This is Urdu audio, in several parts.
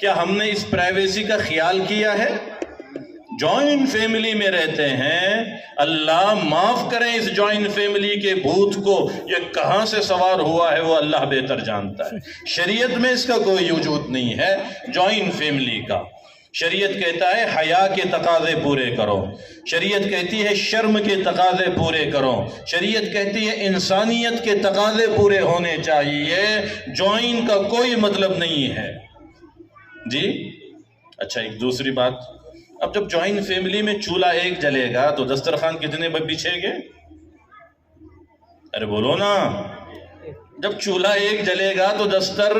کیا ہم نے اس پرائیویسی کا خیال کیا ہے؟ جوائنٹ فیملی میں رہتے ہیں، اللہ معاف کریں اس جوائنٹ فیملی کے بھوت کو، یہ کہاں سے سوار ہوا ہے وہ اللہ بہتر جانتا ہے۔ شریعت میں اس کا کوئی وجود نہیں ہے جوائنٹ فیملی کا۔ شریعت کہتا ہے حیا کے تقاضے پورے کرو، شریعت کہتی ہے شرم کے تقاضے پورے کرو، شریعت کہتی ہے انسانیت کے تقاضے پورے ہونے چاہیے، جوائن کا کوئی مطلب نہیں ہے جی۔ اچھا، ایک دوسری بات، اب جب جوائنٹ فیملی میں چولہا ایک جلے گا تو دسترخوان کتنے بچھے گے؟ ارے بولو نا، جب چولہا ایک جلے گا تو دستر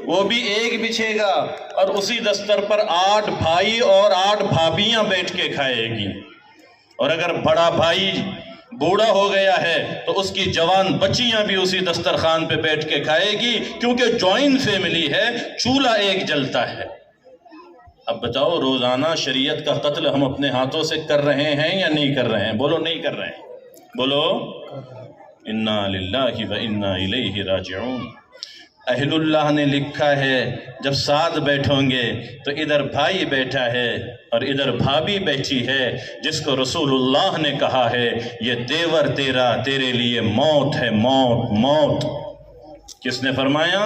وہ بھی ایک بچھے گا، اور اسی دستر پر 8 بھائی اور 8 بھابیاں بیٹھ کے کھائے گی، اور اگر بڑا بھائی بوڑھا ہو گیا ہے تو اس کی جوان بچیاں بھی اسی دسترخوان پہ بیٹھ کے کھائے گی، کیونکہ جوائنٹ فیملی ہے، چولہا ایک جلتا ہے۔ اب بتاؤ، روزانہ شریعت کا قتل ہم اپنے ہاتھوں سے کر رہے ہیں یا نہیں کر رہے ہیں؟ بولو نہیں کر رہے ہیں، بولو انا للہ و انا الیہ راجعون۔ اہل اللہ نے لکھا ہے جب ساتھ بیٹھوں گے تو ادھر بھائی بیٹھا ہے اور ادھر بھابھی بیٹھی ہے، جس کو رسول اللہ نے کہا ہے یہ دیور تیرا تیرے لیے موت ہے، موت موت۔ کس نے فرمایا؟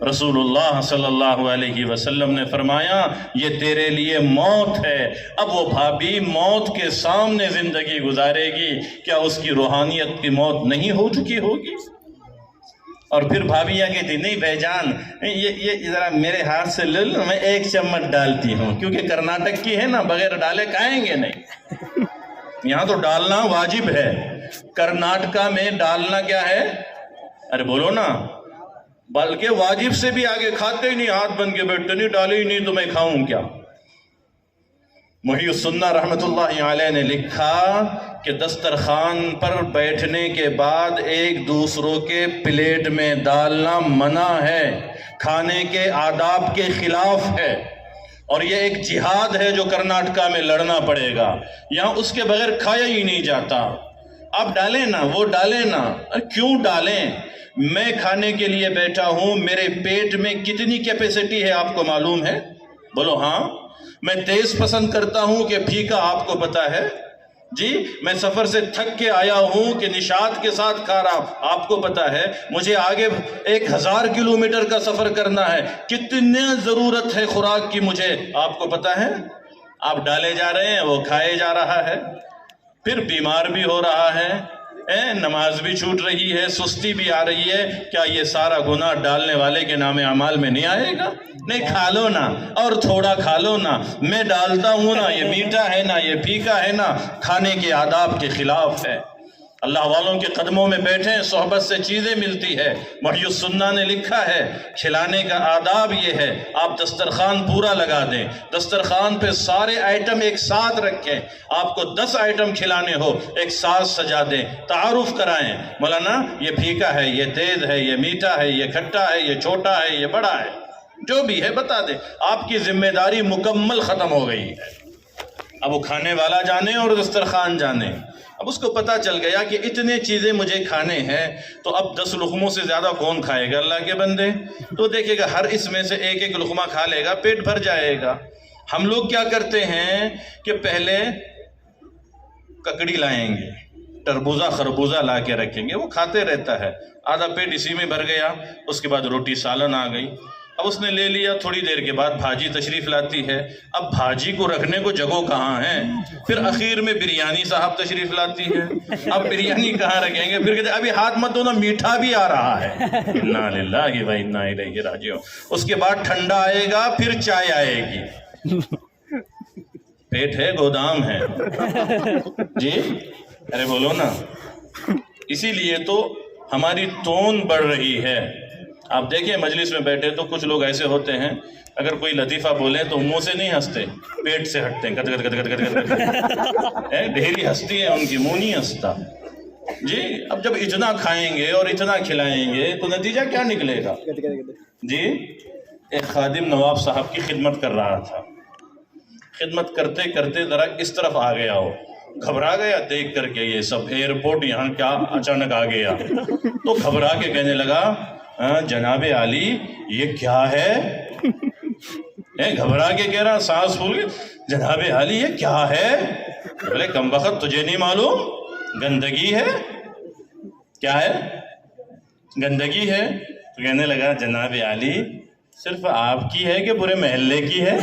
رسول اللہ صلی اللہ علیہ وسلم نے فرمایا یہ تیرے لیے موت ہے۔ اب وہ بھابھی موت کے سامنے زندگی گزارے گی، کیا اس کی روحانیت کی موت نہیں ہو چکی ہوگی؟ اور پھر بھابیاں کہتی نہیں بھائی جان، یہ ذرا میرے ہاتھ سے لے لو، میں 1 چمچ ڈالتی ہوں، کیونکہ کرناٹک کی ہے نا، بغیر ڈالے کھائیں گے نہیں، یہاں تو ڈالنا واجب ہے، کرناٹکا میں ڈالنا کیا ہے؟ ارے بولو نا، بلکہ واجب سے بھی آگے، کھاتے ہی نہیں، ہاتھ بن کے بیٹھتے نہیں، ڈالے ہی نہیں تو میں کھاؤں کیا؟ محی السنہ رحمت اللہ علیہ نے لکھا کہ دسترخوان پر بیٹھنے کے بعد ایک دوسروں کے پلیٹ میں ڈالنا منع ہے، کھانے کے آداب کے خلاف ہے، اور یہ ایک جہاد ہے جو کرناٹکا میں لڑنا پڑے گا، یہاں اس کے بغیر کھایا ہی نہیں جاتا۔ آپ ڈالیں نا، وہ ڈالیں نا، کیوں ڈالیں؟ میں کھانے کے لیے بیٹھا ہوں، میرے پیٹ میں کتنی کیپیسٹی ہے آپ کو معلوم ہے؟ بولو ہاں۔ میں تیز پسند کرتا ہوں کہ پھیکا، آپ کو پتا ہے جی؟ میں سفر سے تھک کے آیا ہوں کہ نشاط کے ساتھ کھا رہا، آپ کو پتا ہے؟ مجھے آگے 1000 کلومیٹر کا سفر کرنا ہے، کتنی ضرورت ہے خوراک کی مجھے، آپ کو پتا ہے؟ آپ ڈالے جا رہے ہیں، وہ کھائے جا رہا ہے، پھر بیمار بھی ہو رہا ہے، نماز بھی چھوٹ رہی ہے، سستی بھی آ رہی ہے، کیا یہ سارا گناہ ڈالنے والے کے نام اعمال میں نہیں آئے گا؟ نہیں، کھا لو نا، اور تھوڑا کھا لو نا، میں ڈالتا ہوں نا، یہ میٹھا ہے نا، یہ پھیکا ہے نا، کھانے کے آداب کے خلاف ہے۔ اللہ والوں کے قدموں میں بیٹھیں، صحبت سے چیزیں ملتی ہے۔ محی السنہ نے لکھا ہے کھلانے کا آداب یہ ہے، آپ دسترخوان پورا لگا دیں، دسترخوان پہ سارے آئٹم ایک ساتھ رکھیں، آپ کو 10 آئٹم کھلانے ہو ایک ساتھ سجا دیں، تعارف کرائیں، مولانا یہ پھیکا ہے، یہ تیز ہے، یہ میٹھا ہے، یہ کھٹا ہے، یہ چھوٹا ہے، یہ بڑا ہے، جو بھی ہے بتا دیں، آپ کی ذمہ داری مکمل ختم ہو گئی ہے۔ اب وہ کھانے والا جانے اور دسترخوان جانے، اب اس کو پتا چل گیا کہ اتنے چیزیں مجھے کھانے ہیں، تو اب 10 لقموں سے زیادہ کون کھائے گا اللہ کے بندے؟ تو دیکھے گا ہر اس میں سے ایک ایک لقمہ کھا لے گا، پیٹ بھر جائے گا۔ ہم لوگ کیا کرتے ہیں کہ پہلے ککڑی لائیں گے، تربوزہ خربوزہ لا کے رکھیں گے، وہ کھاتے رہتا ہے، آدھا پیٹ اسی میں بھر گیا، اس کے بعد روٹی سالن آ گئی، اب اس نے لے لیا، تھوڑی دیر کے بعد بھاجی تشریف لاتی ہے، اب بھاجی کو رکھنے کو جگہ کہاں ہے؟ پھر اخیر میں بریانی صاحب تشریف لاتی ہے، اب بریانی کہاں رکھیں گے؟ پھر کہتے ہیں ابھی ہاتھ مت دو نا، میٹھا بھی آ رہا ہے، انا للہ و انا الیہ راجعون۔ اس کے بعد ٹھنڈا آئے گا، پھر چائے آئے گی، پیٹ ہے گودام ہے جی، ارے بولو نا۔ اسی لیے تو ہماری تون بڑھ رہی ہے۔ آپ دیکھیں مجلس میں بیٹھے تو کچھ لوگ ایسے ہوتے ہیں، اگر کوئی لطیفہ بولے تو منہ سے نہیں ہنستے، پیٹ سے ہٹتے ہیں، گد گد گد گد گد گد، ڈھیری ہستی ہے ان کی، منہ نہیں ہنستا جی۔ اب جب اتنا کھائیں گے اور اتنا کھلائیں گے تو نتیجہ کیا نکلے گا جی؟ ایک خادم نواب صاحب کی خدمت کر رہا تھا، خدمت کرتے کرتے ذرا اس طرف آ گیا ہو، گھبرا گیا دیکھ کر کے یہ سب، ایئرپورٹ یہاں کیا اچانک آ گیا، تو گھبرا کے کہنے لگا جناب عالی یہ کیا ہے؟ گھبرا کے کہہ رہا، سانس پھول گئی، جناب عالی یہ کیا ہے؟ بولے کم وقت تجھے نہیں معلوم گندگی ہے؟ کیا ہے؟ گندگی ہے۔ تو کہنے لگا جناب عالی صرف آپ کی ہے کہ پورے محلے کی ہے؟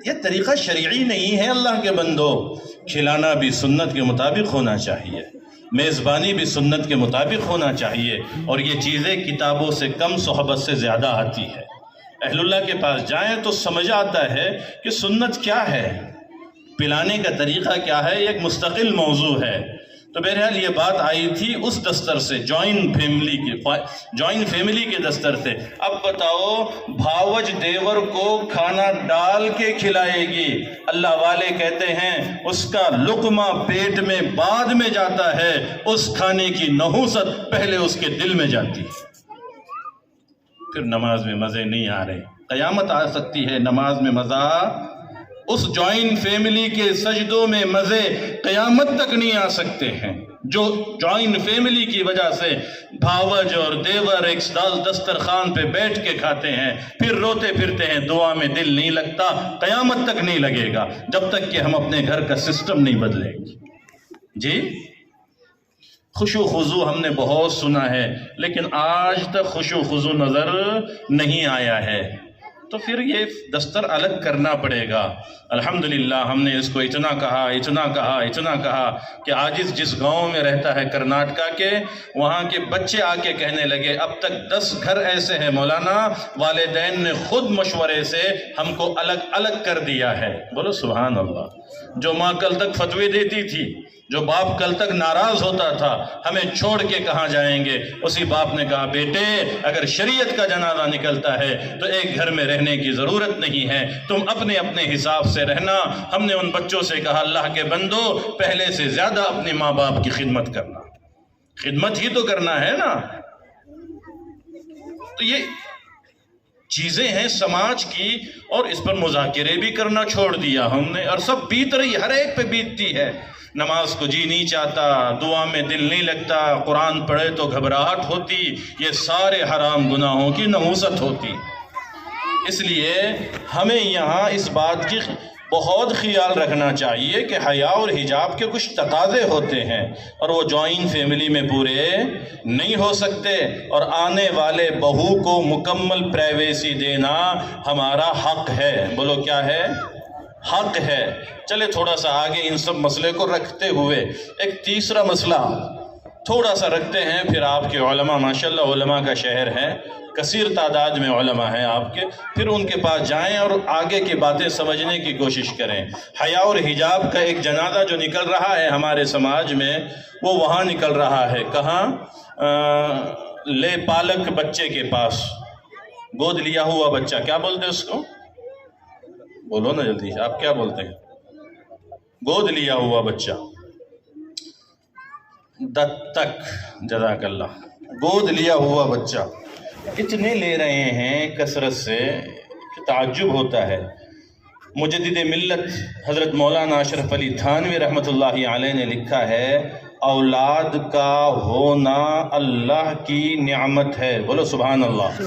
یہ طریقہ شرعی نہیں ہے اللہ کے بندو۔ کھلانا بھی سنت کے مطابق ہونا چاہیے، میزبانی بھی سنت کے مطابق ہونا چاہیے، اور یہ چیزیں کتابوں سے کم صحبت سے زیادہ آتی ہے۔ اہل اللہ کے پاس جائیں تو سمجھ آتا ہے کہ سنت کیا ہے، پلانے کا طریقہ کیا ہے، ایک مستقل موضوع ہے۔ تو بہرحال یہ بات آئی تھی اس دستر سے، جوائنٹ فیملی کے دستر سے۔ اب بتاؤ بھاوج دیور کو کھانا ڈال کے کھلائے گی، اللہ والے کہتے ہیں اس کا لقمہ پیٹ میں بعد میں جاتا ہے، اس کھانے کی نحوست پہلے اس کے دل میں جاتی ہے۔ پھر نماز میں مزے نہیں آ رہے، قیامت آ سکتی ہے نماز میں مزہ، اس جوائنٹ فیملی کے سجدوں میں مزے قیامت تک نہیں آ سکتے ہیں۔ جو جوائنٹ فیملی کی وجہ سے بھاوج اور دیور ایک دسترخوان پہ بیٹھ کے کھاتے ہیں، پھر روتے پھرتے ہیں، دعا میں دل نہیں لگتا، قیامت تک نہیں لگے گا جب تک کہ ہم اپنے گھر کا سسٹم نہیں بدلیں گے۔ جی خشوع خضوع ہم نے بہت سنا ہے، لیکن آج تک خشوع خضوع نظر نہیں آیا ہے، تو پھر یہ دستر الگ کرنا پڑے گا۔ الحمدللہ ہم نے اس کو اتنا کہا کہ عاجز جس گاؤں میں رہتا ہے کرناٹکا کے، وہاں کے بچے آ کے کہنے لگے اب تک 10 گھر ایسے ہیں مولانا، والدین نے خود مشورے سے ہم کو الگ الگ کر دیا ہے۔ بولو سبحان اللہ۔ جو ماں کل تک فتوی دیتی تھی، جو باپ کل تک ناراض ہوتا تھا ہمیں چھوڑ کے کہاں جائیں گے، اسی باپ نے کہا بیٹے اگر شریعت کا جنازہ نکلتا ہے تو ایک گھر میں رہنے کی ضرورت نہیں ہے، تم اپنے اپنے حساب سے رہنا۔ ہم نے ان بچوں سے کہا اللہ کے بندو پہلے سے زیادہ اپنے ماں باپ کی خدمت کرنا، خدمت ہی تو کرنا ہے نا۔ تو یہ چیزیں ہیں سماج کی، اور اس پر مذاکرے بھی کرنا چھوڑ دیا ہم نے، اور سب بیت رہی، ہر ایک پہ بیتتی ہے۔ نماز کو جی نہیں چاہتا، دعا میں دل نہیں لگتا، قرآن پڑھے تو گھبراہٹ ہوتی، یہ سارے حرام گناہوں کی نحوست ہوتی۔ اس لیے ہمیں یہاں اس بات کی بہت خیال رکھنا چاہیے کہ حیا اور حجاب کے کچھ تقاضے ہوتے ہیں، اور وہ جوائنٹ فیملی میں پورے نہیں ہو سکتے، اور آنے والے بہو کو مکمل پرائیویسی دینا ہمارا حق ہے۔ بولو کیا ہے؟ حق ہے۔ چلے تھوڑا سا آگے ان سب مسئلے کو رکھتے ہوئے ایک تیسرا مسئلہ تھوڑا سا رکھتے ہیں، پھر آپ کے علماء ماشاءاللہ علماء کا شہر ہے، کثیر تعداد میں علماء ہیں آپ کے، پھر ان کے پاس جائیں اور آگے کی باتیں سمجھنے کی کوشش کریں۔ حیا اور حجاب کا ایک جنازہ جو نکل رہا ہے ہمارے سماج میں، وہ وہاں نکل رہا ہے، کہاں؟ لے پالک بچے کے پاس، گود لیا ہوا بچہ، کیا بولتے ہیں اس کو؟ بولو نا جلدی، آپ کیا بولتے ہیں؟ گود لیا ہوا بچہ، دتک، جزاک اللہ، گود لیا ہوا بچہ اتنے لے رہے ہیں کثرت سے کہ تعجب ہوتا ہے۔ مجدد ملت حضرت مولانا اشرف علی تھانوی رحمۃ اللہ علیہ نے لکھا ہے اولاد کا ہونا اللہ کی نعمت ہے۔ بولو سبحان اللہ،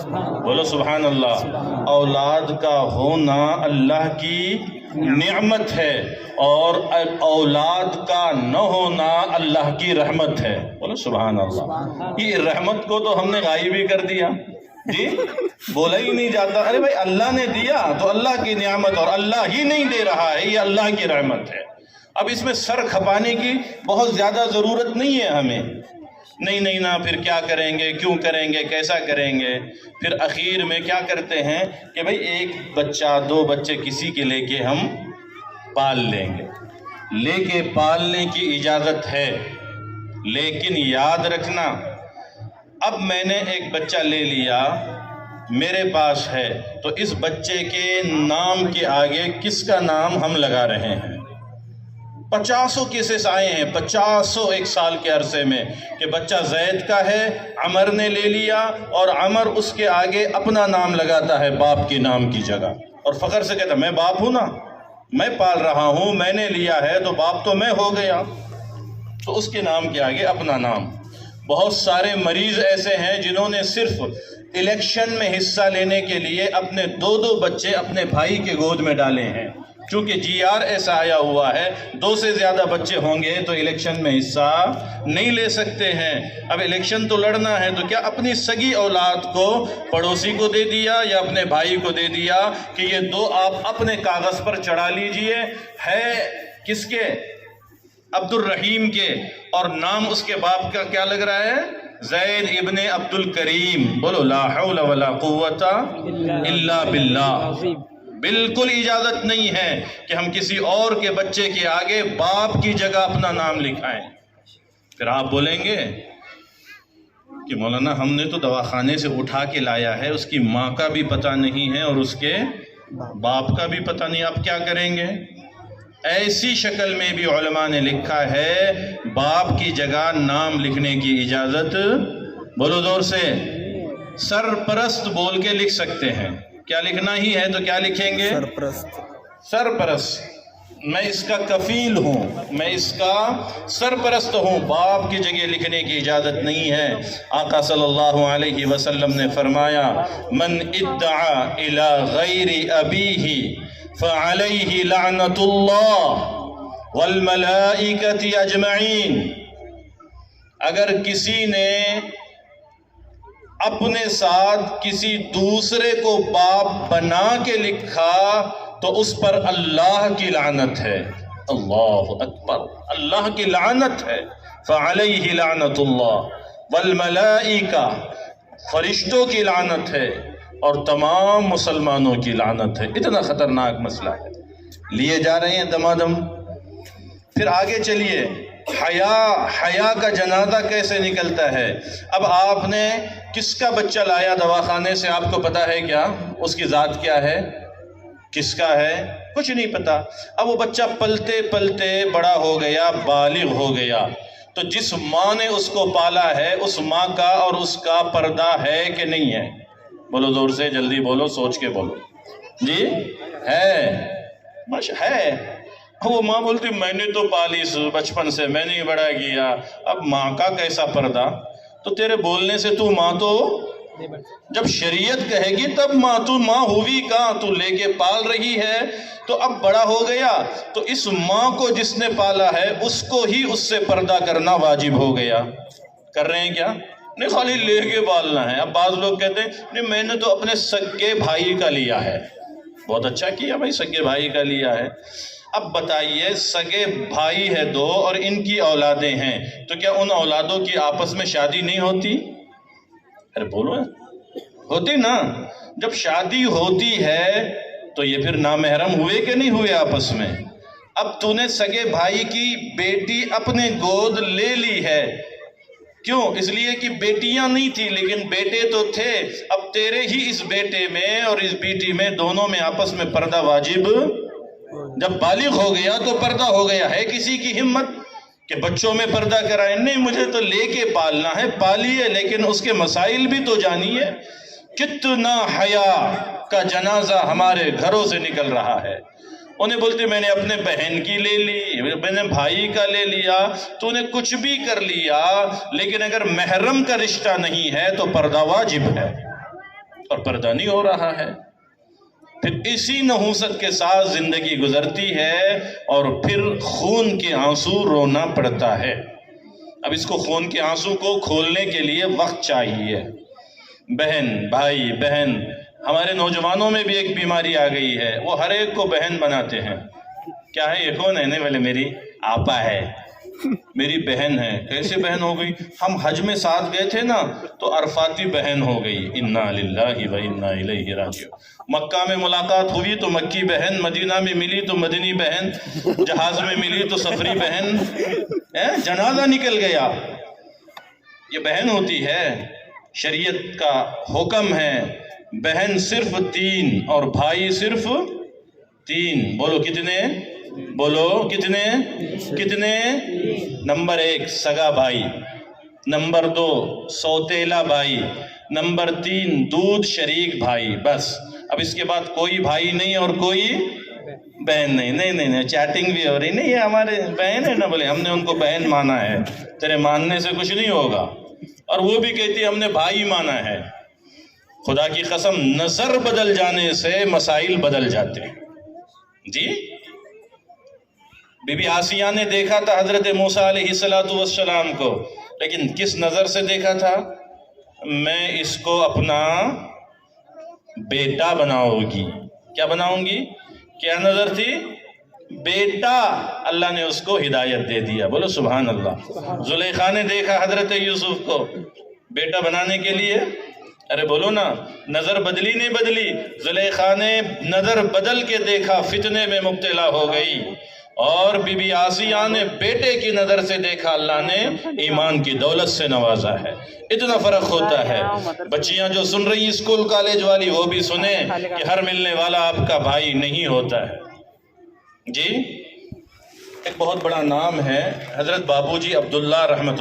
بولو سبحان اللہ۔ اولاد کا ہونا اللہ کی نعمت ہے، اور اولاد کا نہ ہونا اللہ کی رحمت ہے۔ بولو سبحان اللہ۔ یہ رحمت کو تو ہم نے غائب ہی کر دیا، جی بولا ہی نہیں جاتا۔ ارے بھائی اللہ نے دیا تو اللہ کی نعمت، اور اللہ ہی نہیں دے رہا ہے، یہ اللہ کی رحمت ہے۔ اب اس میں سر کھپانے کی بہت زیادہ ضرورت نہیں ہے ہمیں، نہیں نا پھر کیا کریں گے، کیوں کریں گے، کیسا کریں گے۔ پھر اخیر میں کیا کرتے ہیں کہ بھئی ایک بچہ 2 بچے کسی کے لے کے ہم پال لیں گے، لے کے پالنے کی اجازت ہے، لیکن یاد رکھنا اب میں نے ایک بچہ لے لیا، میرے پاس ہے، تو اس بچے کے نام کے آگے کس کا نام ہم لگا رہے ہیں؟ 50 کیسز آئے ہیں، 50 ایک سال کے عرصے میں، کہ بچہ زید کا ہے، عمر نے لے لیا، اور عمر اس کے آگے اپنا نام لگاتا ہے باپ کے نام کی جگہ، اور فخر سے کہتا ہے میں باپ ہوں نا، میں پال رہا ہوں، میں نے لیا ہے تو باپ تو میں ہو گیا، تو اس کے نام کے آگے اپنا نام۔ بہت سارے مریض ایسے ہیں جنہوں نے صرف الیکشن میں حصہ لینے کے لیے اپنے 2 بچے اپنے بھائی کے گود میں ڈالے ہیں، چونکہ جی آر ایسا آیا ہوا ہے 2 سے زیادہ بچے ہوں گے تو الیکشن میں حصہ نہیں لے سکتے ہیں۔ اب الیکشن تو لڑنا ہے تو کیا اپنی سگی اولاد کو پڑوسی کو دے دیا یا اپنے بھائی کو دے دیا کہ یہ 2 آپ اپنے کاغذ پر چڑھا لیجئے، ہے کس کے؟ عبد الرحیم کے، اور نام اس کے باپ کا کیا لگ رہا ہے؟ زید ابن عبد الکریم۔ بولو لا حول ولا قوت الا باللہ۔ بالکل اجازت نہیں ہے کہ ہم کسی اور کے بچے کے آگے باپ کی جگہ اپنا نام لکھائیں۔ پھر آپ بولیں گے کہ مولانا ہم نے تو دواخانے سے اٹھا کے لایا ہے، اس کی ماں کا بھی پتہ نہیں ہے اور اس کے باپ کا بھی پتہ نہیں، آپ کیا کریں گے؟ ایسی شکل میں بھی علماء نے لکھا ہے باپ کی جگہ نام لکھنے کی اجازت، بولو زور سے، سرپرست بول کے لکھ سکتے ہیں۔ کیا لکھنا ہی ہے تو کیا لکھیں گے؟ سرپرست۔ میں اس کا کفیل ہوں، میں اس کا سرپرست ہوں، باپ کی جگہ لکھنے کی اجازت نہیں ہے۔ آقا صلی اللہ علیہ وسلم نے فرمایا من ادعا الی غیر ابیہ فعلیہ لعنت اللہ والملائکۃ اجمعین۔ اگر کسی نے اپنے ساتھ کسی دوسرے کو باپ بنا کے لکھا تو اس پر اللہ کی لعنت ہے۔ اللہ اکبر، اللہ کی لعنت ہے۔ فعلیہ لعنت اللہ والملائکہ، فرشتوں کی لعنت ہے اور تمام مسلمانوں کی لعنت ہے۔ اتنا خطرناک مسئلہ ہے، لیے جا رہے ہیں دمادم۔ پھر آگے چلیے، حیا کا جنازہ کیسے نکلتا ہے؟ اب آپ نے کس کا بچہ لایا دواخانے سے، آپ کو پتا ہے کیا؟ اس کی ذات کیا ہے؟ کس کا ہے؟ کچھ نہیں پتا۔ اب وہ بچہ پلتے پلتے بڑا ہو گیا، بالغ ہو گیا، تو جس ماں نے اس کو پالا ہے اس ماں کا اور اس کا پردہ ہے کہ نہیں ہے؟ بولو زور سے، جلدی بولو، سوچ کے بولو۔ جی ہے، بس ہے۔ وہ ماں بولتی میں نے تو پالی بچپن سے، میں نے بڑا کیا، اب ماں کا کیسا پردہ؟ تو تیرے بولنے سے تو ماں تو جب شریعت کہے گی تب ماں، تو ماں ہوئی کہاں؟ تو لے کے پال رہی ہے، تو اب بڑا ہو گیا تو اس ماں کو جس نے پالا ہے اس کو ہی اس سے پردہ کرنا واجب ہو گیا۔ کر رہے ہیں کیا؟ نہیں خالی لے کے پالنا ہے۔ اب بعض لوگ کہتے ہیں نہیں میں نے تو اپنے سگے بھائی کا لیا ہے۔ بہت اچھا کیا بھائی، سگے بھائی کا لیا ہے۔ اب بتائیے سگے بھائی ہے 2 اور ان کی اولادیں ہیں، تو کیا ان اولادوں کی آپس میں شادی نہیں ہوتی؟ ارے بولو، ہوتی نا؟ جب شادی ہوتی ہے تو یہ پھر نامحرم ہوئے کہ نہیں ہوئے آپس میں؟ اب تو نے سگے بھائی کی بیٹی اپنے گود لے لی ہے، کیوں؟ اس لیے کہ بیٹیاں نہیں تھی لیکن بیٹے تو تھے۔ اب تیرے ہی اس بیٹے میں اور اس بیٹی میں دونوں میں آپس میں پردہ واجب، جب بالغ ہو گیا تو پردہ ہو گیا۔ ہے کسی کی ہمت کہ بچوں میں پردہ کرائیں؟ نہیں، مجھے تو لے کے پالنا ہے، پالیے، لیکن اس کے مسائل بھی تو جانیے۔ کتنا حیا کا جنازہ ہمارے گھروں سے نکل رہا ہے۔ انہیں بولتے میں نے اپنے بہن کی لے لی، میں نے بھائی کا لے لیا، تو نے کچھ بھی کر لیا، لیکن اگر محرم کا رشتہ نہیں ہے تو پردہ واجب ہے، اور پردہ نہیں ہو رہا ہے۔ پھر اسی نحوست کے ساتھ زندگی گزرتی ہے اور پھر خون کے آنسو رونا پڑتا ہے۔ اب اس کو خون کے آنسو کو کھولنے کے لیے وقت چاہیے۔ بہن، بھائی، بہن، ہمارے نوجوانوں میں بھی ایک بیماری آ گئی ہے، وہ ہر ایک کو بہن بناتے ہیں۔ کیا ہے یہ؟ کون ہے؟ نہیں بولے میری آپا ہے، میری بہن ہے۔ کیسے بہن ہو گئی؟ ہم حج میں ساتھ گئے تھے نا تو عرفاتی بہن ہو گئی۔ انا للہ و انا الیہ راجعون۔ مکہ میں ملاقات ہوئی تو مکی بہن، مدینہ میں ملی تو مدنی بہن، جہاز میں ملی تو سفری بہن، جنازہ نکل گیا۔ یہ بہن ہوتی ہے، شریعت کا حکم ہے بہن صرف 3 اور بھائی صرف 3۔ بولو کتنے؟ بولو کتنے؟ کتنے؟ نمبر 1 سگا بھائی، نمبر 2 سوتیلا بھائی، نمبر 3 دودھ شریک بھائی، بس۔ اب اس کے بعد کوئی بھائی نہیں اور کوئی بہن نہیں۔ نہیں، چیٹنگ بھی ہو رہی، نہیں یہ ہمارے بہن ہے نا، بولے ہم نے ان کو بہن مانا ہے، تیرے ماننے سے کچھ نہیں ہوگا۔ اور وہ بھی کہتی ہے ہم نے بھائی مانا ہے۔ خدا کی قسم، نظر بدل جانے سے مسائل بدل جاتے ہیں۔ جی، بی بی آسیہ نے دیکھا تھا حضرت موسیٰ علیہ السلام کو، لیکن کس نظر سے دیکھا تھا؟ میں اس کو اپنا بیٹا بناؤں گی۔ کیا بناؤں گی؟ کیا نظر تھی؟ بیٹا۔ اللہ نے اس کو ہدایت دے دیا، بولو سبحان اللہ۔ زلیخا نے دیکھا حضرت یوسف کو بیٹا بنانے کے لیے، ارے بولو نا، نظر بدلی نہیں بدلی؟ زلیخا نے نظر بدل کے دیکھا، فتنے میں مبتلا ہو گئی، اور بی بی آسیہ نے بیٹے کی نظر سے دیکھا، اللہ نے ایمان کی دولت سے نوازا ہے۔ اتنا فرق ہوتا ہے۔ بچیاں جو سن رہی اسکول کالج والی، وہ بھی سنیں کہ ہر ملنے والا آپ کا بھائی نہیں ہوتا ہے۔ جی، ایک بہت بڑا نام ہے حضرت بابو جی عبداللہ رحمۃ اللہ